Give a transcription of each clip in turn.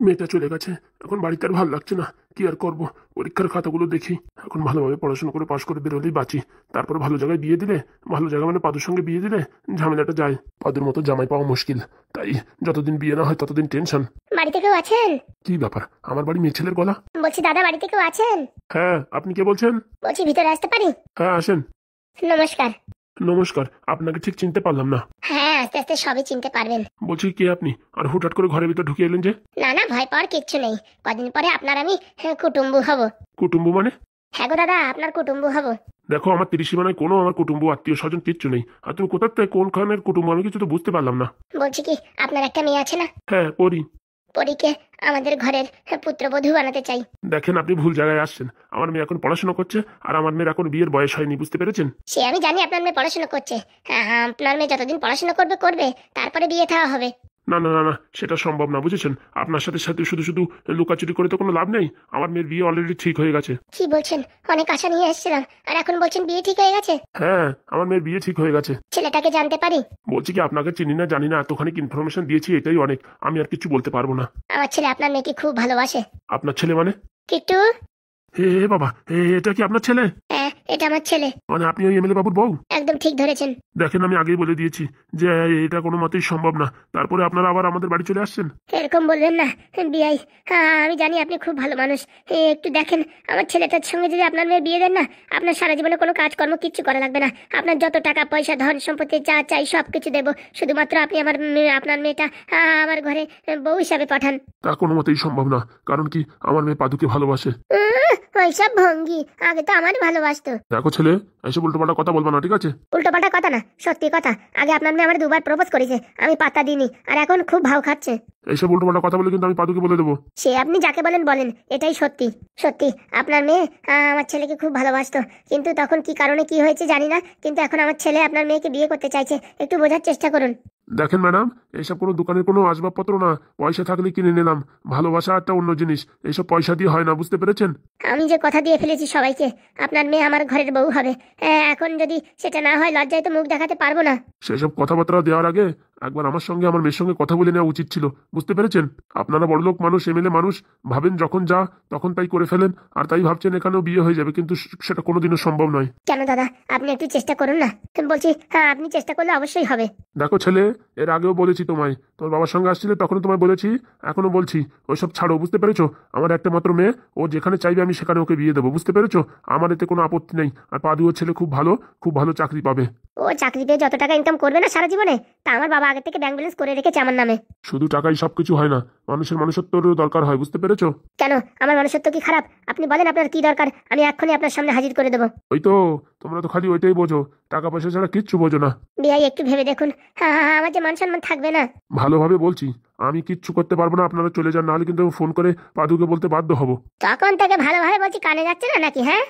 মেয়েটা চলে গেছে, এখন বাড়িতে আর ভালো লাগছে না। কি আর করব, পরীক্ষার খাতাগুলো দেখি। এখন ভালোভাবে পড়াশোনা করে পাশ করে বেরোলেই বাঁচি। তারপর ভালো জায়গায় বিয়ে দিলে, ভালো জায়গা মানে পাদুর সঙ্গে বিয়ে দিলে ঝামেলাটা যায়। পাদুর মতো জামাই পাওয়া মুশকিল। তাই যতদিন বিয়ে না হয় ততদিন টেনশন। বাড়িতে কেউ আছেন? কি ব্যাপার, আমার বাড়ি মেয়ে ছেলের গলা? বলছি দাদা বাড়িতে কেউ আছেন? হ্যাঁ, আপনি কে বলছেন? বলছি ভিতরে আসতে পারি? হ্যাঁ, আসেন। নমস্কার। নমস্কার, আপনাকে ঠিক চিনতে পারলাম না। হ্যাঁ, আস্তে আস্তে সবই চিনতে পারবেন। বলছি কে আপনি, আর হুটহাট করে ঘরের ভিতর ঢুকে এলেন যে? না না, ভয় পাওয়ার কিচ্ছু নেই। কদিন পরে আপনার আমি কুটুম্বু হব। কুটুম্ব মানে? হ্যাঁ গো দাদা, আপনার কুটুম্বু হব। দেখো, আমার 30 সীমানায় কোনো আমার কুটুম্ব আত্মীয় স্বজন কিচ্ছু নেই। আর তুমি কোথার থেকে কোনখানের কুটুম্ব আমি কিছু তো বুঝতে পারলাম না। বলছি কি, আপনার একটা মেয়ে আছে না? হ্যাঁ, পড়ি। পরীকে আমাদের ঘরের পুত্রবধূ বানাতে চাই। দেখেন, আপনি ভুল জায়গায় আসছেন। আমার মেয়ে এখন পড়াশোনা করছে, আর আমার মেয়ের এখন বিয়ের বয়স হয়নি, বুঝতে পেরেছেন? সে আমি জানি আপনার মেয়ে পড়াশোনা করছে। হ্যাঁ হ্যাঁ, আপনার মেয়ে যতদিন পড়াশোনা করবে করবে, তারপরে বিয়ে থাওয়া হবে। না না না না, সেটা সম্ভব না, বুঝেছেন? আপনার সাথে সাথে শুধু শুধু লুকাচুরি করে তো কোনো লাভ নেই। আমার মেয়ের বিয়ে অলরেডি ঠিক হয়ে গেছে। কি বলছেন? অনেক আশা নিয়ে এসেছিলাম, আর এখন বলছেন বিয়ে ঠিক হয়ে গেছে? হ্যাঁ, আমার মেয়ের বিয়ে ঠিক হয়ে গেছে। ছেলেটাকে জানতে পারি? বলছি কি, আপনাকে চিনি না জানি না, এতখানি ইনফরমেশন দিয়েছি, এটাই অনেক। আমি আর কিছু বলতে পারবো না। আমার ছেলে আপনার মেয়েকে খুব ভালোবাসে। আপনার ছেলে মানে? কিট্টু। হে হে বাবা, এটা কি আপনার ছেলে? হ্যাঁ, এটা আমার ছেলে। মানে আপনি ওই এমএলএ বাবুর বউ? একদম ঠিক ধরেছেন। দেখেন, আমি আগেই বলে দিয়েছি যে এটা কোনো মতেই সম্ভব না। তারপরে আপনারা আবার আমাদের বাড়ি চলে আসছেন। এরকম বলবেন না বিয়াই। হ্যাঁ, আমি জানি আপনি খুব ভালো মানুষ। একটু দেখেন, আমার ছেলেটার সঙ্গে যদি আপনার মেয়ে বিয়ে দেন না, আপনার সারা জীবনে কোনো কাজকর্ম কিচ্ছু করা লাগবে না। আপনার যত টাকা পয়সা ধন সম্পত্তি যা চাই সব কিছু দেবো, শুধুমাত্র আপনি আপনার মেয়েটা আমার ঘরে বউ হিসাবে পাঠান। তা কোনো মতেই সম্ভব না। কারণ কি, আমার মেয়ে পাদুকে ভালোবাসে। ওইসব ভঙ্গি, আগে তো আমার ভালোবাসতো। দেখো ছেলে, এসব উল্টোপাল্টা কথা বলবা না, ঠিক আছে? উল্টোপাল্টা কথা না, সত্যি কথা। আগে আপনার মেয়ে আমার দুবার প্রপোজ করেছে, আমি পাত্তা দিইনি, আর এখন খুব ভাও খাচ্ছে। এইসব উল্টোপাল্টা কথা বলে কিন্তু আমি পাদুকে বলে দেবো। সে আপনি যাকে বলেন বলেন, এটাই সত্যি। সত্যি আপনার মেয়ে আমার ছেলেকে খুব ভালোবাসতো, কিন্তু তখন কি কারণে কি হয়েছে জানি না, কিন্তু এখন আমার ছেলে আপনার মেয়েকে বিয়ে করতে চাইছে। একটু বোঝার চেষ্টা করুন। দেখেন ম্যাডাম, এইসব কোনো দোকানের কোনো আসবাবপত্র না। পয়সা থাকলে কিনে নিলাম। ভালোবাসা একটা অন্য জিনিস, এইসব পয়সা দিয়ে হয় না, বুঝতে পেরেছেন? আমি যে কথা দিয়ে ফেলেছি সবাইকে, আপনার মেয়ে আমার ঘরের বউ হবে। এখন যদি সেটা না হয়, লজ্জায় তো মুখ দেখাতে পারবো না। সেসব কথাবার্তা দেওয়ার আগে একবার আমার সঙ্গে আমার মেয়ের সঙ্গে কথা বলে নেওয়া উচিত ছিল, বুঝতে পেরেছেন? আপনারা বড়লোক মানুষ, এমএলএ মানুষ, ভাবেন যখন যা তখন তাই করে ফেলেন, আর তাই ভাবছেন এখানেও বিয়ে হয়ে যাবে, কিন্তু সেটা কোনোদিনও সম্ভব নয়। কেন দাদা, আপনি একটু চেষ্টা করুন না। বলছি হ্যাঁ, আপনি চেষ্টা করলে অবশ্যই হবে। দেখো ছেলে, এর আগেও বলেছি তোমায়, তোমার বাবার সঙ্গে আসছিলে তখনও তোমায় বলেছি, এখনো বলছি, ওইসব ছাড়ো, বুঝতে পেরেছো? আমার একটা মাত্র মেয়ে, ও যেখানে চাইবে আমি সেখানে ওকে বিয়ে দেবো, বুঝতে পেরেছো? আমার এতে কোনো আপত্তি নেই। আর পাদু ওর ছেলে খুব ভালো, খুব ভালো চাকরি পাবে। ও চাকরি পেয়ে যত টাকা ইনকাম করবে না সারা জীবনে, তা আমার বাবা আগে থেকে ব্যাংক ব্যালেন্স করে রেখেছে আমার নামে। শুধু টাকাই সবকিছু হয় না, মানুষের মানুষত্বেরও দরকার হয়, বুঝতে পেরেছো? কেন, আমার মনুষ্যত্ব কি খারাপ? আপনি বলেন আপনার কি দরকার, আমি এক্ষুনি আপনার সামনে হাজির করে দেবো। ওই তো, তোমরা তো খালি ওইটাই বোঝো, টাকা পয়সা ছাড়া কিচ্ছু বোঝো না। বিয়াই একটু ভেবে দেখুন, হ্যাঁ হ্যাঁ, আমার যে মান সম্মান থাকবে না। ভালোভাবে বলছি, আমি কিচ্ছু করতে পারবো না, আপনারা চলে যান, নাহলে কিন্তু ফোন করে পাদুকে বলতে বাধ্য হব। তখন থেকে ভালোভাবে বলছি, কানে যাচ্ছে না নাকি? হ্যাঁ,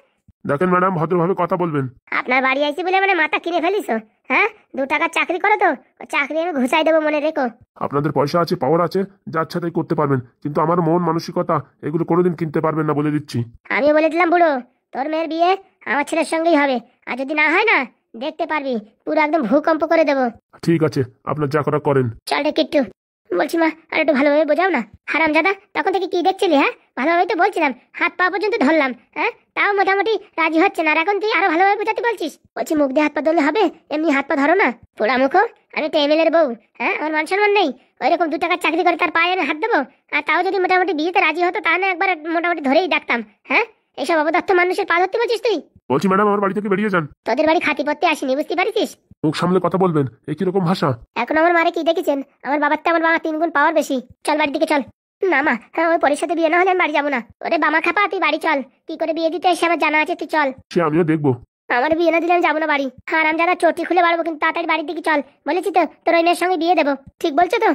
দেখেন ম্যাডাম, ভদ্রভাবে কথা বলবেন। আপনার বাড়ি আইছি বলে মানে মাথা কিনে ফেলিস? হ্যাঁ, 2 টাকার চাকরি করো তো, ও চাকরি আমি ঘুষাই দেবো, মনে রেখো। আপনাদের পয়সা আছে, পাওয়ার আছে, যা ইচ্ছা তাই করতে পারবেন, কিন্তু আমার মন মানসিকতা এগুলো কোনোদিন কিনতে পারবেন না, বলে দিচ্ছি। আমিও বলে দিলাম বুড়ো, তোর মেয়ের বিয়ে আমার ছেলের সঙ্গেই হবে, আর যদি না হয় না, দেখতে পারবি পুরো একদম ভূকম্প করে দেবো। ঠিক আছে, আপনার যা করা করেন। চল রে কিট্টু। বলছি মা, আর একটু ভালোভাবে বোঝাও না। হারাম জাদা, তখন থেকে কি দেখছিলি? হ্যাঁ, ভালোভাবে তো বলছিলাম, হাত পা পর্যন্ত ধরলাম, হ্যাঁ, তাও মোটামুটি রাজি হচ্ছে না, আর এখন তুই আরো ভালোভাবে বোঝাতে বলছিস। বলছি মুখ দিয়ে হাত পা ধরলে হবে, এমনি হাত পা ধরো না। পোড়া মুখো, আমি তো এমএলএর বউ, হ্যাঁ, আমার মান সম্মান নেই? ওইরকম 2 টাকার চাকরি করে তার পায়ে আমি হাত দেবো? আর তাও যদি মোটামুটি বিয়েতে রাজি হতো, তাহলে একবার মোটামুটি ধরেই ডাকতাম। হ্যাঁ, এইসব অবদত্ত মানুষের পা ধরতে বলছিস তুই? বলছি ম্যাডাম, আমার বাড়ি থেকে বেরিয়ে যান। তোদের বাড়ি খাতি পড়তে আসিনি, বুঝতে পারিস? মুখ সামলে কথা বলবেন, এই কিরকম ভাষা? এখন আমার মারে কি দেখেছেন? আমার বাবার তো আমার বাবা 3 গুণ পাওয়ার বেশি। চল বাড়ির দিকে চল। না মা, হ্যাঁ, ওই পরের সাথে বিয়ে না হলে আমি বাড়ি যাবো না। ওরে বামা খাপা, তুই বাড়ি চল। কি করে বিয়ে দিতে এসে আমার জানা আছে, তুই চল। সে আমিও দেখবো। আমার বিয়ে না দিলে আমি যাবো না বাড়ি। হ্যাঁ, আমি যারা চটি খুলে বাড়বো, কিন্তু তাড়াতাড়ি বাড়ির দিকে চল। বলেছি তো, তোর ওই মেয়ের সঙ্গে বিয়ে দেবো। ঠিক বলছো তো?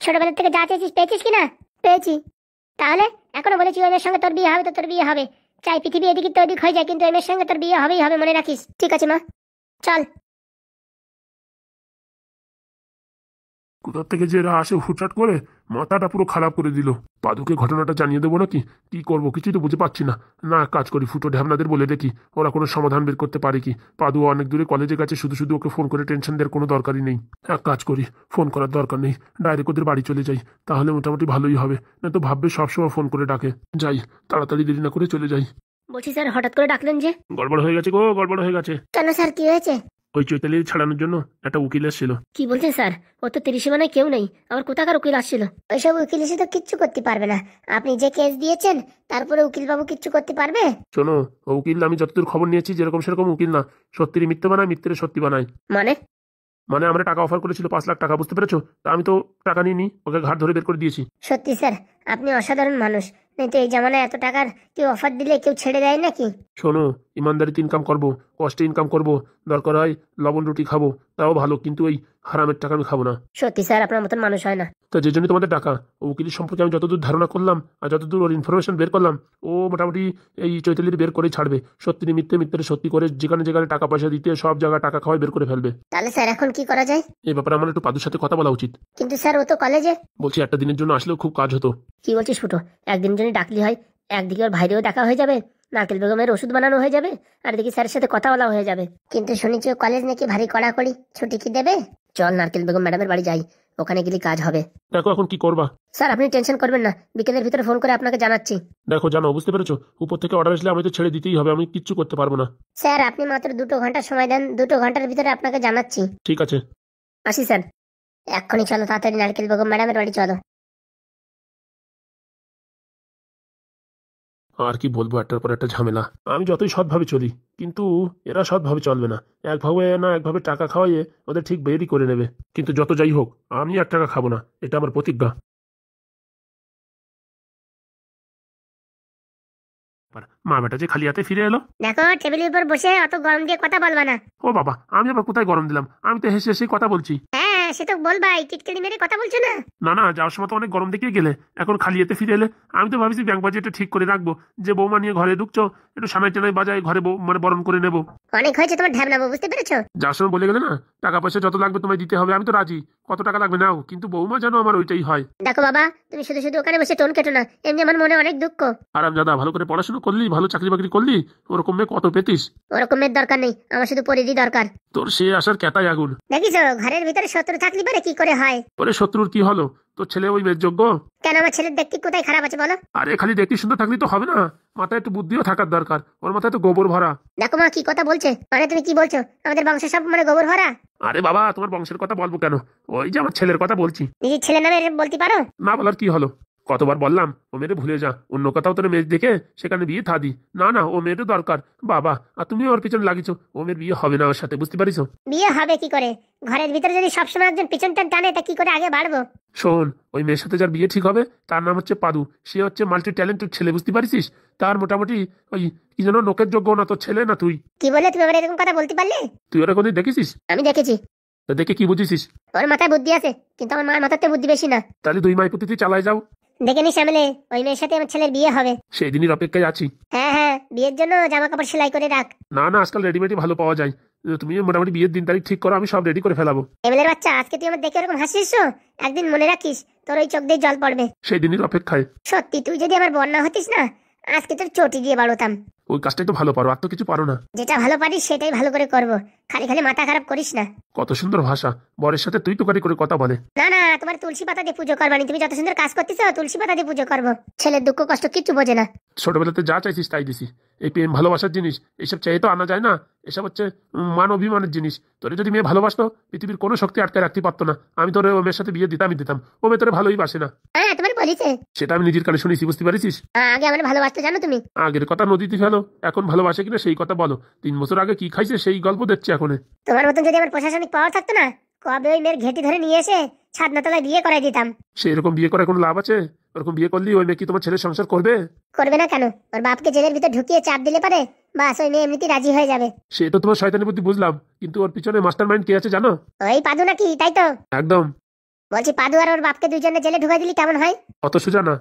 ছোটবেলা থেকে যা চেয়েছিস পেয়েছিস কিনা? পেয়েছি। তাহলে এখনো বলেছি ওই মেয়ের সঙ্গে তোর বিয়ে হবে, তো তোর বিয়ে হবে। চাই পৃথিবী এদিকে তো ওদিক হয়ে যায়, কিন্তু ওই মেয়ের সঙ্গে তোর বিয়ে হবেই হবে, মনে রাখিস। ঠিক আছে মা, চল। কোথা থেকে যে এরা আসে হুটহাট করে, মাথাটা পুরো খারাপ করে দিল। পাদুকে ঘটনাটা জানিয়ে দেবো নাকি কি করবো কিছুই তো বুঝে পাচ্ছি না। না, এক কাজ করি, ফুটো ঢ্যামনাদের বলে দেখি ওরা কোনো সমাধান বের করতে পারে কি। পাদু অনেক দূরে কলেজে গেছে, শুধু শুধু ওকে ফোন করে টেনশন দেওয়ার কোনো দরকারই নেই। এক কাজ করি, ফোন করার দরকার নেই, ডাইরেক্ট ওদের বাড়ি চলে যাই, তাহলে মোটামুটি ভালোই হবে। না তো ভাববে সবসময় ফোন করে ডাকে। যাই, তাড়াতাড়ি দেরি না করে চলে যাই। বলছি স্যার, হঠাৎ করে ডাকলেন যে? গড়বড় হয়ে গেছে গো, গড়বড় হয়ে গেছে। কেন স্যার, কি হয়েছে? ওই চৈতালির ছাড়ানোর জন্য একটা উকিল এসেছিল। কি বলছেন স্যার? ও তো 30 মানে কেউ নেই, আবার কোথাকার উকিল আসছিল? ওইসব উকিল এসে তো কিচ্ছু করতে পারবে না। আপনি যে কেস দিয়েছেন তারপরে উকিল বাবু কিচ্ছু করতে পারবে? শোনো, ও উকিল আমি যতদূর খবর নিয়েছি যেরকম সেরকম উকিল না, সত্যির মিথ্যে বানায়, মিথ্যের সত্যি বানায়। মানে? মানে আমরা টাকা অফার করেছিল 5 লাখ টাকা, বুঝতে পেরেছো? তা আমি তো টাকা নিইনি, ওকে ঘাট ধরে বের করে দিয়েছি। সত্যি স্যার, আপনি অসাধারণ মানুষ। नहीं तो এই জামানায় এত টাকার কেউ অফার দিলে কেউ ছেড়ে দেয় নাকি? শোনো, ইমানদারিতে ইনকাম করবো, কষ্টে ইনকাম করবো, দরকার হয় লবণ রুটি খাবো, তাও ভালো, কিন্তু ওই হারামের টাকা আমি খাবো না। সত্যি স্যার, আপনার মতন মানুষ হয় না। তো যে জন্য তোমাদের টাকা, ও উকিলের সম্পর্কে আমি যতদূর ধারণা করলাম আর যতদূর ওর ইনফরমেশন বের করলাম, ও মোটামুটি এই চৈতালির বের করেই ছাড়বে। সত্যি মিথ্যে, মিথ্যে সত্যি করে যেখানে যেখানে টাকা পয়সা দিতে সব জায়গায় টাকা খাওয়াই বের করে ফেলবে। তাহলে স্যার এখন কি করা যায়? এই ব্যাপারে আমার একটু পাদুর সাথে কথা বলা উচিত। কিন্তু স্যার ও তো কলেজে। বলছি একটা দিনের জন্য আসলেও খুব কাজ হতো। কি বলছিস ফুটো? একদিনের জন্য ডাকলি হয়, একদিকে ওর ভাইরেও দেখা হয়ে যাবে, নারকেল বেগমের ওষুধ বানানো হয়ে যাবে, আর এদিকে স্যারের সাথে কথা বলা হয়ে যাবে। কিন্তু শুনেছি ও কলেজ নাকি ভারী কড়াকড়ি, ছুটি কি দেবে? চল নারকেল বেগম ম্যাডামের বাড়ি যাই, ওখানে গেলে কাজ হবে। দেখো এখন কি করবা। স্যার আপনি টেনশন করবেন না, বিকেলের ভিতরে ফোন করে আপনাকে জানাচ্ছি। দেখো জানো, বুঝতে পেরেছো, উপর থেকে অর্ডার আসলে আমি তো ছেড়ে দিতেই হবে, আমি কিচ্ছু করতে পারবো না। স্যার আপনি মাত্র 2 ঘন্টা সময় দেন, 2 ঘন্টার ভিতরে আপনাকে জানাচ্ছি। ঠিক আছে, আসি স্যার। এক্ষুনি চলো, তাড়াতাড়ি নারকেল বেগম ম্যাডামের বাড়ি চলো। আর কি বলবো, একটার পর একটা ঝামেলা। আমি যতই সৎভাবে চলি, কিন্তু এরা সৎভাবে চলবে না। একভাবে না একভাবে টাকা খাওয়াইয়ে ওদের ঠিক বেরই করে নেবে। কিন্তু যত যাই হোক, আমি 1 টাকা খাবো না, এটা আমার প্রতিজ্ঞা। মা বেটা যে খালি হাতে ফিরে এলো। দেখো, টেবিলের উপর বসে অত গরম দিয়ে কথা বলবা না। ও বাবা, আমি আবার কোথায় গরম দিলাম? আমি তো হেসে হেসে কথা বলছি। হ্যাঁ সে তো বলবাই, টিটকারি মেরে কথা বলছো না। না না, যাওয়ার সময় তো অনেক গরম দেখিয়ে গেলে, এখন খালি হাতে ফিরে এলে। আমি তো ভাবছি ব্যাংক বাজেটটা ঠিক করে রাখবো, যে বৌমা নিয়ে ঘরে ঢুকছো, একটু সানাই টানাই বাজায় ঘরে মানে বরণ করে নেবো। অনেক হয়েছে তোমার ঢ্যাবনাবো, বুঝতে পেরেছো? যার সময় বলে গেলে না, টাকা পয়সা যত লাগবে তোমায় দিতে হবে, আমি তো রাজি। কত টাকা লাগবে নাও, কিন্তু বৌমা যেন আমার ওইটাই হয়। দেখো বাবা, তুমি শুধু শুধু ওখানে বসে টোন কেটো না, এমনি আমার মনে অনেক দুঃখ। আরাম দাদা, ভালো করে পড়াশোনা করলি, ভালো চাকরি বাকরি করলি, ওরকম মেয়ে কত পেতিস। ওরকমের দরকার নেই, আমার শুধু পরিধি দরকার। তোর সে আসার ক্যাতাই আগুন। দেখিছো ঘরের ভিতরে শত্রু থাকলে পরে কি করে হয়? ওরে শত্রুর কি হলো, তোর ছেলে ওই মেয়ের যোগ্য? কেন, আমার ছেলের দেখতে কোথায় খারাপ আছে বলো? আরে খালি দেখতে সুন্দর থাকলে তো হবে না, মাথায় একটু বুদ্ধিও থাকার দরকার। ওর মাথায় তো গোবর ভরা। দেখো মা কি কথা বলছে, মানে তুমি কি বলছো আমাদের বংশের সব মানে গোবর ভরা? আরে বাবা, তোমার বংশের কথা বলবো কেন, ওই যে আমার ছেলের কথা বলছি। নিজের ছেলে নামে বলতে পারো? না বলার কি হলো, কতবার বললাম ও মেয়েরে ভুলে যা, অন্য কোথাও তোর মেয়ে দেখে সেখানে বিয়ে থাদি। না না, ও মেয়েরও দরকার। বাবা, আর তুমি ওর পিছনে লাগিয়েছো, ও মেয়ের বিয়ে হবে না ওর সাথে, বুঝতে পারিস? বিয়ে হবে কি করে? ঘরের ভিতরে যদি সবসময় একজন পিছনটা টানে তা কি করে আগে বাড়বো? শোন, ওই মেয়ের সাথে যার বিয়ে ঠিক হবে তার নাম হচ্ছে পাদু। সে হচ্ছে মাল্টি ট্যালেন্টেড ছেলে, বুঝতে পারিস? তার মোটামুটি ওই কি যেন নোকের যোগ্য, না তোর ছেলে না তুই। কি বলে তুমি আবার এরকম কথা বলতে পারলে? তুই ওরা কোনদিন দেখেছিস? আমি দেখেছি। তা দেখে কি বুঝেছিস? ওর মাথায় বুদ্ধি আছে, কিন্তু আমার মার মাথাতে বুদ্ধি বেশি না। তাহলে 2 মাই পুঁতিতে চালায় যাও। দেখে নি শ্যামলে, ওই মেয়ের সাথে আমার ছেলের বিয়ে হবে। সেই দিনের অপেক্ষায় আছি। হ্যাঁ হ্যাঁ, বিয়ের জন্য জামা কাপড় সেলাই করে রাখ। না না, আজকাল রেডিমেডই ভালো পাওয়া যায়। তুমি মোটামুটি বিয়ের দিন তারিখ ঠিক করো, আমি সব রেডি করে ফেলাবো। এমএলএর বাচ্চা, আজকে তুই আমার দেখে এরকম হাসিস, একদিন মনে রাখিস তোর ওই চোখ দিয়ে জল পড়বে। সেই দিনের অপেক্ষায়। সত্যি তুই যদি আমার বন্যা হতিস না, আজকে তোর চটি দিয়ে বাড়তাম। ওই কাজটাই তো ভালো পারো, আর তো কিছু পারো না। যেটা ভালো পারিস সেটাই ভালো করে করব, খালি খালি মাথা খারাপ করিস না। কত সুন্দর ভাষা, বরের সাথে তুই তোকারি করে কথা বলে। না না, তোমার তুলসী পাতা দিয়ে পুজো করবানি, তুমি যত সুন্দর কাজ করতেছো তুলসী পাতা দিয়ে পুজো করবো। ছেলের দুঃখ কষ্ট কিচ্ছু বোঝে না। ছোটবেলাতে যা চাইছিস তাই দিছি। এই প্রেম ভালোবাসার জিনিস এইসব চাই তো আনা যায় না। এসব হচ্ছে মান অভিমানের জিনিস। তোরে যদি মেয়ে ভালোবাসতো, পৃথিবীর কোনো শক্তি আটকে রাখতে পারতো না। আমি তোরে ও মেয়ের সাথে বিয়ে দিতাম। ও মেয়ে তোরে ভালোই বাসে না। হ্যাঁ তোমার বলিছে, সেটা আমি নিজের কানে শুনেছি, বুঝতে পারিস? আগে আমার ভালোবাসতে জানো তুমি? আগের কথা নদীতে ফেলো, এখন ভালোবাসে কিনা সেই কথা বলো। 3 বছর আগে কি খাইছে সেই গল্প দেখছি এখন। তোমার মতন যদি আমার প্রশাসনিক পাওয়ার থাকতো না, কবে ওই মেয়ের ঘেটি ধরে নিয়ে এসে ছাদনাতলায় বিয়ে করাই দিতাম। সেই রকম বিয়ে করার কোনো লাভ আছে? ওরকম বিয়ে করলি ওই মেয়ে কি তোমার ছেলের সংসার করবে? করবে না কেন? ওর বাপকে জেলের ভিতর ঢুকিয়ে চাপ দিলে পারে, বাস ওই মেয়ে এমনিতেই রাজি হয়ে যাবে। সে তো তোমার শয়তানি বুদ্ধি বুঝলাম, কিন্তু ওর পিছনে মাস্টার মাইন্ড কে আছে জানো? ওই পাদু নাকি, তাই তো? একদম। বলছি পাদু আর ওর বাপকে দুইজনে জেলে ঢুকাই দিলি কেমন হয়? অত সোজা না।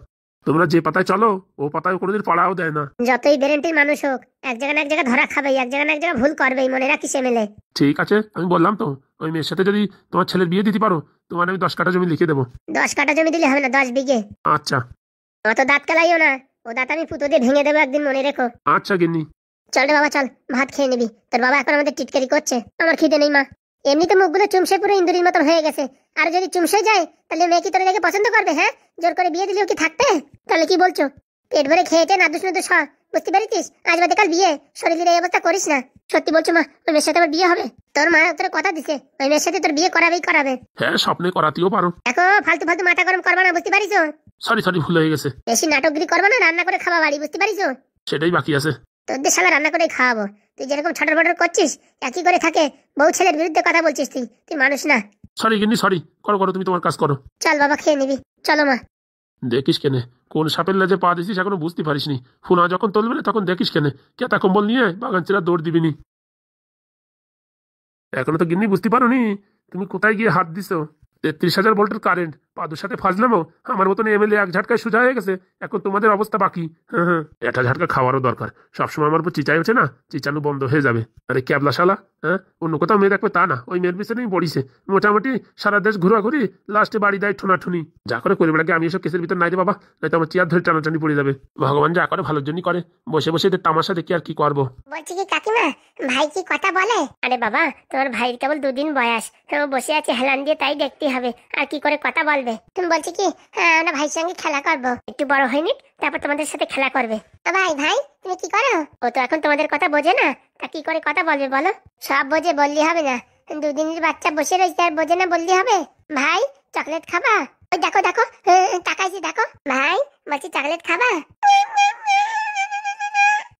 তোমরা যে পাতায় চলো ও পাতায় কোনোদিন পাড়াও দেয় না। যতই ব্রেনটির মানুষ হোক, এক জায়গা না এক জায়গা ধরা খাবেই, এক জায়গা না এক জায়গা ভুল করবেই, মনে রাখিস এমএলএ। ঠিক আছে, আমি বললাম তো, ওই মেয়ের সাথে যদি তোমার ছেলের বিয়ে দিতে পারো, তোমার আমি 10 কাঠা জমি লিখে দেবো। 10 কাঠা জমি দিলে হবে না, 10 বিঘে। আচ্ছা অত দাঁত কালাইও না, ও দাঁত আমি পুতো দিয়ে ভেঙে দেবো একদিন, মনে রেখো। আচ্ছা গিন্নি। চল রে বাবা চল, ভাত খেয়ে নিবি। তোর বাবা এখন আমাদের টিটকারি করছে, আমার খিদে নেই মা। এমনিতে মুখগুলো চুমসে পুরো ইন্দুরির মতন হয়ে গেছে, আর যদি চুমসে যায় তাহলে মেয়ে কি তোর দেখে পছন্দ করবে? হ্যাঁ, জোর করে বিয়ে দিলেও কি থাকবে? তাহলে কি বলছো? পেট ভরে খেয়েটে নাদুস নাদুস হ, বুঝতে পেরেছিস? আজ বাদে কাল বিয়ে, শরীরের এই অবস্থা করিস না। সত্যি বলছো মা, ওই মেয়ের সাথে আমার বিয়ে হবে? তোর মা তোর কথা দিছে, ওই মেয়ের সাথে তোর বিয়ে করাবেই করাবে। হ্যাঁ, স্বপ্নে করাতেও পারো। দেখো, ফালতু ফালতু মাথা গরম করবা না, বুঝতে পারিস? সরি ভুল হয়ে গেছে। বেশি নাটকগিরি করবা না, রান্না করে খাওয়া বাড়ি, বুঝতে পারিস? সেটাই বাকি আছে। তোদের শালা রান্না করে খাওয়াবো। তুই যেরকম ছটর বটর করছিস, একই করে থাকে বউ ছেলের বিরুদ্ধে কথা বলছিস। তুই মানুষ না। সরি গিন্নি, সরি। করো তুমি তোমার কাজ করো। চল বাবা, খেয়ে নিবি, চলো মা। দেখিস কেনে কোন সাপের লাজে পা দিছিস এখনো বুঝতে পারিসনি। ফোনা যখন তুলবে না তখন দেখিস কেনে কেতা কম্বল নিয়ে বাগান চেরা দৌড় দিবিনি। এখনো তো গিন্নি বুঝতে পারোনি তুমি কোথায় গিয়ে হাত দিছো। 33,000 ভোল্টের কারেন্ট, পাদুর সাথে ফাজলামো। আমার মতন এমএলএ এক ঝাটকায় সোজা হয়ে গেছে, এখন তোমাদের অবস্থা বাকি। হ্যাঁ, একটা ঝাটকা খাওয়ারও দরকার। সবসময় আমার উপর চিচাই হচ্ছে না, চিচানো বন্ধ হয়ে যাবে। আরে ক্যাবলা শালা, হ্যাঁ, অন্য কোথাও মেয়ে দেখবে তা না, ওই মেয়ের পিছনেই পড়িছে। মোটামুটি সারা দেশ ঘোরাঘুরি, লাস্টে বাড়ি দেয় ঠোনাঠুনি। যা করে বেড়াকে আমি এসব কেসের ভিতর নাই রে বাবা, নয়তো আমার চেয়ার ধরে টানাটানি পড়ে যাবে। ভগবান যা করে ভালোর জন্যই করে, বসে বসে এদের তামাশা দেখি আর কি করবো। বলছি কি কাকিমা, ভাই কি কথা বলে? আরে বাবা, তোমার ভাইয়ের কেবল 2 দিন বয়স, বসে আছে হেলান দিয়ে, তাই দেখতে হবে। আর কি করে কথা বলবে? তুমি বলছি কি, আমরা ভাইয়ের সঙ্গে খেলা করবো, একটু বড় হয়নি তারপর তোমাদের সাথে খেলা করবে। ভাই তুমি কি করো? ও তো এখন তোমাদের কথা বোঝে না, তা কি করে কথা বলবে বলো? সব বোঝে, বললি হবে না। 2 দিনের বাচ্চা বসে রয়েছে, আর বোঝে না বললি হবে? ভাই চকলেট খাবা? ওই দেখো দেখো, তাকাইছি দেখো। ভাই বলছি চকলেট খাবা?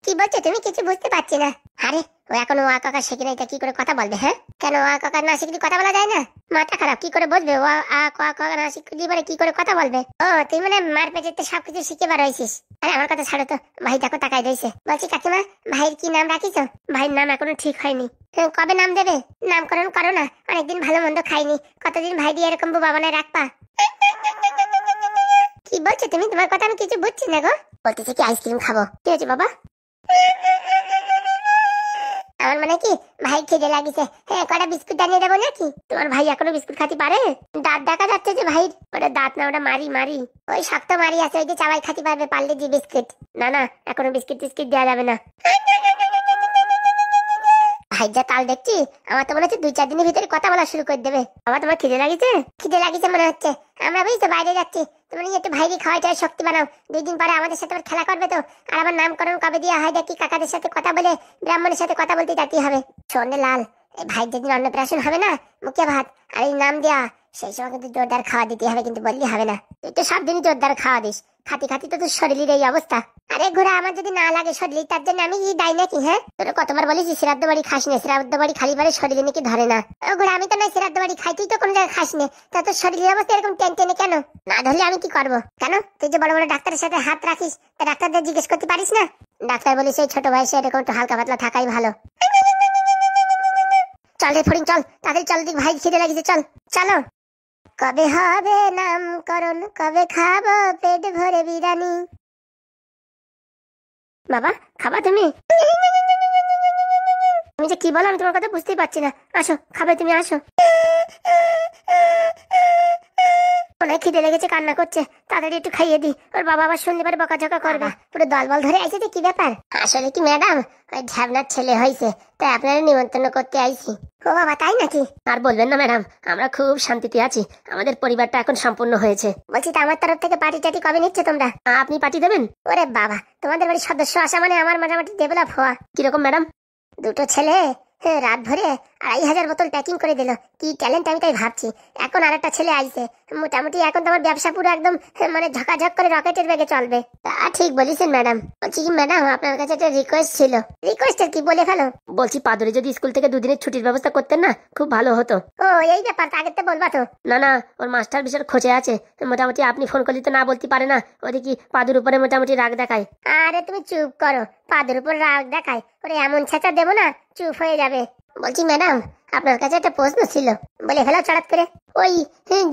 কি বলছো তুমি? কিছু বুঝতে পারছি না। আরে ও এখন ওয়া কাকা শিখে নাই, তা কি করে কথা বলবে? হ্যাঁ, কেন ওয়া কাকা না শিখলে কথা বলা যায় না? মাথা খারাপ, কি করে বলবে? ওয়া কাকা না শিখলে কি করে কথা বলবে? ও তুই মানে মার পেটেতে সবকিছু শিখে বার হয়েছিস। আরে আমার কথা ছাড়ো তো, ভাই দেখো তাকাই রয়েছে। বলছি কাকিমা, ভাইয়ের কি নাম রাখিস? ভাইয়ের নাম এখনো ঠিক হয়নি। কবে নাম দেবে? নামকরণ করো না, অনেকদিন ভালো মন্দ খাইনি, কতদিন ভাই দিয়ে এরকম বোবা বানায় রাখবা? কি বলছো তুমি? তোমার কথা আমি কিছু বুঝছি না গো। বলতেছি কি আইসক্রিম খাবো। কি হয়েছে বাবা? আমার মানে কি, ভাই খিদে লাগিছে, কটা বিস্কুট আনিয়ে দেবো নাকি? তোমার ভাই এখনো বিস্কুট খাতে পারে? দাঁত দেখা যাচ্ছে যে ভাই। ওটা দাঁত না, ওটা মারি। ওই শক্ত মারি আছে, ওই যে চাবাই খাতে পারবে পারলে যে বিস্কুট। না এখনো বিস্কুট টিস্কুট দেওয়া যাবে না। ভাই যা তাল দেখছি, আমার তো মনে হচ্ছে 2-4 দিনের ভিতরে কথা বলা শুরু করে দেবে। বাবা তোমার খিদে লাগিছে মনে হচ্ছে। আমরা বুঝছো বাইরে যাচ্ছি, তুমি একটু ভাইকে খাওয়াইতে শক্তি বানাও। 2 দিন পরে আমাদের সাথে খেলা করবে তো। আর আমার নামকরণ কবে দিয়ে হয় দেখি, কাকাদের সাথে কথা বলে ব্রাহ্মণের সাথে কথা বলতে যেতে হবে। শোনে লাল, এই ভাই যেদিন অন্নপ্রাশন হবে না, মুখে ভাত আর এই নাম দেওয়া, সেই সময় কিন্তু জোরদার খাওয়া দিতে হবে, কিন্তু বললি হবে না। তুই তো সব দিনই জোরদার খাওয়া দিস, খাতি তো তোর শরীরের এই অবস্থা। আরে ঘোরা, আমার যদি না লাগে শরীর, তার জন্য আমি দায় নাকি? হ্যাঁ, তোর কতবার বলেছি শ্রাদ্ধ বাড়ি খাস না, শ্রাদ্ধ বাড়ি খালি পারে শরীরে নাকি ধরে না। ও ঘোরা, আমি তো না শ্রাদ্ধ বাড়ি খাই, তুই তো কোনো জায়গায় খাস না, তা তোর শরীরের অবস্থা এরকম টেনে কেন? না ধরলে আমি কি করবো? কেন তুই যে বড় বড় ডাক্তারের সাথে হাত রাখিস, তা ডাক্তারদের জিজ্ঞেস করতে পারিস না? ডাক্তার বলিস এই ছোট বয়সে এরকম একটু হালকা পাতলা থাকাই ভালো। চল রে ফড়িং, চল তাড়াতাড়ি চল, দিক ভাই খিদে লাগিছে, চলো। কবে হবে নামকরণ, কবে খাবো পেট ভরে বিরিয়ানি? বাবা খাবা তুমি? তুমি যে কি বলো আমি তোমার কথা বুঝতেই পারছি না। আসো, খাবে তুমি, আসো। অনেক খিদে লেগেছে, কান্না করছে, তাড়াতাড়ি একটু খাইয়ে দি। ওর বাবা আবার শুনলে পারে বকাঝকা করবে। পুরো দলবল ধরে আইছে যে, কি ব্যাপার? আসলে কি ম্যাডাম, ওই ঢ্যাবনার ছেলে হয়েছে, তাই আপনারা নিমন্ত্রণ করতে আইছি। ও বাবা, তাই নাকি? আর বলবেন না ম্যাডাম, আমরা খুব শান্তিতে আছি, আমাদের পরিবারটা এখন সম্পূর্ণ হয়েছে। বলছি তা আমার তরফ থেকে পার্টি টাটি কবে নিচ্ছে তোমরা? আপনি পার্টি দেবেন? ওরে বাবা, তোমাদের বাড়ির সদস্য আসা মানে আমার মোটামুটি ডেভেলপ হওয়া। কিরকম ম্যাডাম? 2টো ছেলে রাত ভরে 2,500 বোতল প্যাকিং করে দিল, কি ট্যালেন্ট আমি তাই ভাবছি। এখন আরেকটা ছেলে আইছে, মোটামুটি এখন তোমার ব্যবসা পুরো একদম মানে ঝকাঝক করে রকেটের বেগে চলবে। তা ঠিক বলেছেন ম্যাডাম। বলছি কি ম্যাডাম, আপনার কাছে একটা রিকোয়েস্ট ছিল। রিকোয়েস্টের কি, বলে ফেলো। বলছি পাদরে যদি স্কুল থেকে 2 দিনের ছুটির ব্যবস্থা করতেন না, খুব ভালো হতো। ও এই ব্যাপার, আগে তো বলবা তো। না ওর মাস্টার বিশাল খোঁজে আছে, মোটামুটি আপনি ফোন করলে তো না বলতে পারে না। ওদিকে পাদুর উপরে মোটামুটি রাগ দেখায়। আরে তুমি চুপ করো, পাদুর উপর রাগ দেখায়? ওরে এমন ছেঁচা দেবো না, চুপ হয়ে যাবে। বলছি ম্যাডাম, আপনার কাছে একটা প্রশ্ন ছিল। বলে ফেলো চড়াত করে। ওই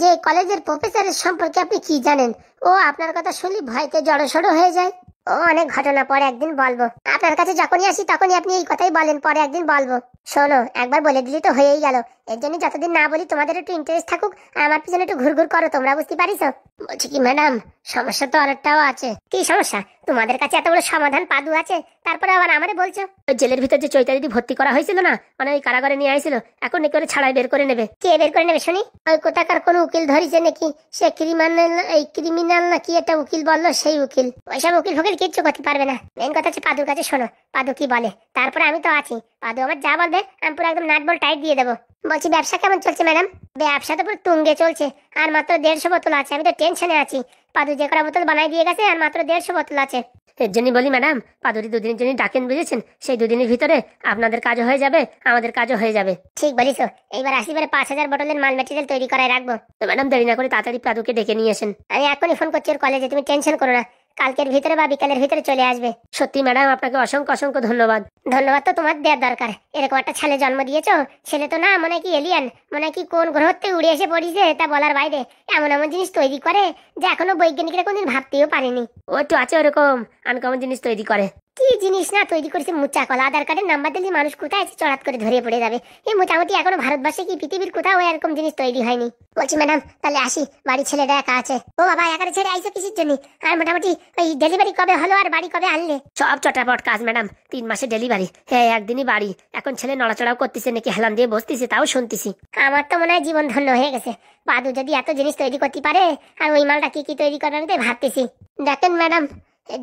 যে কলেজের প্রফেসরের সম্পর্কে আপনি কি জানেন? ও আপনার কথা শুনলে ভয়তে জড়সড় হয়ে যায়। ও অনেক ঘটনা, পরে একদিন বলবো। আপনার কাছে যখনই আসি তখনই আপনি এই কথাই বলেন, পরে একদিন বলবো। শোনো, একবার বলে দিলি তো হয়েই গেল। এর জন্য যতদিন না বলি তোমাদের একটু ইন্টারেস্ট থাকুক, আর আমার পিছনে একটু ঘুরঘুর করো, তোমরা বুঝতে পারিস? বলছি কি ম্যাডাম, সমস্যা তো আরেকটাও আছে। কি সমস্যা? তোমাদের কাছে এত বড় সমাধান পাদু আছে, তারপরে আবার আমারে বলছো? ওই জেলের ভিতর যে চৈতা দিদি ভর্তি করা হয়েছিল না, মানে ওই কারাগারে নিয়ে আইছিল, এখন নাকি করে ছাড়াই বের করে নেবে। কে বের করে নেবে শুনি? ওই কোথাকার কোন উকিল ধরিছে নাকি, সে ক্রিমিনাল না কি একটা উকিল বললো, সেই উকিল। ওইসব উকিল ফকিল কিচ্ছু করতে পারবে না। মেন কথা হচ্ছে পাদুর কাছে শোনো, পাদু কি বলে, তারপরে আমি তো আছি। পাদু আমার যা বলবে আমি পুরো একদম নাট বল টাইট দিয়ে দেবো। বলছি ব্যবসা কেমন চলছে ম্যাডাম? ব্যবসা তো পুরো তুঙ্গে চলছে, আর মাত্র 150 বোতল আছে। আমি তো টেনশনে আছি। পাদু যে কটা বোতল বানাই দিয়ে গেছে, আর মাত্র 150 বোতল আছে। এর জন্যই বলি ম্যাডাম, পাদুরি দুদিনের জন্য ডাকেন, বুঝেছেন? সেই দুদিনের ভিতরে আপনাদের কাজও হয়ে যাবে, আমাদের কাজও হয়ে যাবে। ঠিক বলিস। এইবার আসিবারে 5000 বোতলের মাল মেটেরিয়াল তৈরি করায় রাখবো। তো ম্যাডাম দেরি না করে তাড়াতাড়ি পাদুকে ডেকে নিয়ে আসেন। আমি এখনই ফোন করছি ওর কলেজে, তুমি টেনশন করো না, কালকের ভিতরে বা বিকালের ভিতরে চলে আসবে। সত্যি ম্যাডাম, আপনাকে অসংখ্য অসংখ্য ধন্যবাদ। ধন্যবাদ তো তোমার দেওয়ার দরকার। এরকম একটা ছেলে জন্ম দিয়েছো। ছেলে তো না মনে কি এলিয়ান, মনে কি কোন গ্রহ থেকে উড়ে এসে পড়িছে তা বলার বাইরে। এমন এমন জিনিস তৈরি করে যে এখনো বৈজ্ঞানিকরা কোনদিন ভাবতেও পারেনি। ও তো আছে ওরকম আনকমন জিনিস তৈরি করে। কি জিনিস না তৈরি করেছে? মুচা কলা। আধার কার্ডের নাম্বার দিলে মানুষ কোথায় আছে চড়াত করে ধরে পড়ে যাবে। এই মোটামুটি এখনো ভারতবর্ষে কি পৃথিবীর কোথাও এরকম জিনিস তৈরি হয়নি। বলছি ম্যাডাম, তাহলে আসি, বাড়ি ছেলেটা একা আছে। ও বাবা, একারে ছেড়ে আইসো কিসের জন্য? আর মোটামুটি ওই ডেলিভারি কবে হলো আর বাড়ি কবে আনলে? সব চটাপট কাজ ম্যাডাম, 3 মাসে ডেলিভারি, হ্যাঁ একদিনই বাড়ি। এখন ছেলে নড়াচড়াও করতেছে নাকি, হেলান দিয়ে বসতেছে, তাও শুনতেছি। আমার তো মনে হয় জীবন ধন্য হয়ে গেছে। পাদু যদি এত জিনিস তৈরি করতে পারে, আর ওই মালটা কি কি তৈরি করবে আমি তাই ভাবতেছি। দেখেন ম্যাডাম,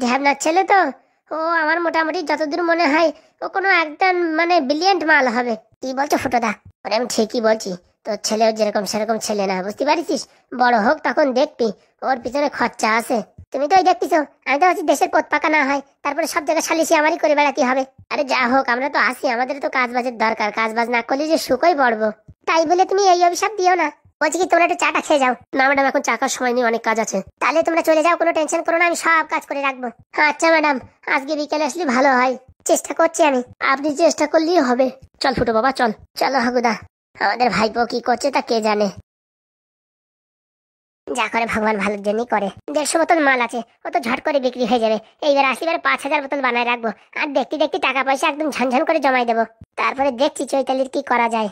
ঢ্যাবনার ছেলে তো, ও আমার মোটামুটি যতদূর মনে হয় ও কোনো একদম মানে ব্রিলিয়েন্ট মাল হবে। কি বলছো ফুটোদা? ওরে আমি ঠিকই বলছি, তোর ছেলেও যেরকম সেরকম ছেলে না, বুঝতে পারিস? বড় হোক তখন দেখবি, ওর পিছনে খরচা আছে। তুমি তো ওই দেখতেছ, আমি তো ভাবছি দেশের পথ পাকা না হয়, তারপরে সব জায়গায় সালিশি আমারই করে বেড়াতে হবে। আরে যা হোক, আমরা তো আসি, আমাদের তো কাজ বাজের দরকার, কাজ বাজ না করলে যে শুকোই পড়বো। তাই বলে তুমি এই অভিশাপ দিও না। বলছি কি তোমরা একটু চাটা খেয়ে যাও। না ম্যাডাম, এখন চা খাওয়ার সময় নেই, অনেক কাজ আছে। তাহলে তোমরা চলে যাও, কোনো টেনশন করো না, আমি সব কাজ করে রাখবো। আচ্ছা ম্যাডাম, আজকে বিকেলে আসলে ভালো হয়। চেষ্টা করছি আমি। আপনি চেষ্টা করলেই হবে। চল ফুটো বাবা, চল। চলো হাগুদা, আমাদের ভাইপো কি করছে তা কে জানে। যা করে ভগবান ভালোর জন্যই করে। 150 বোতল মাল আছে, ও তো ঝট করে বিক্রি হয়ে যাবে। এইবার আসিবারে 5000 বোতল বানায় রাখবো, আর দেখতে দেখতে টাকা পয়সা একদম ঝনঝন করে জমাই দেবো। তারপরে দেখছি চৈতালির কি করা যায়।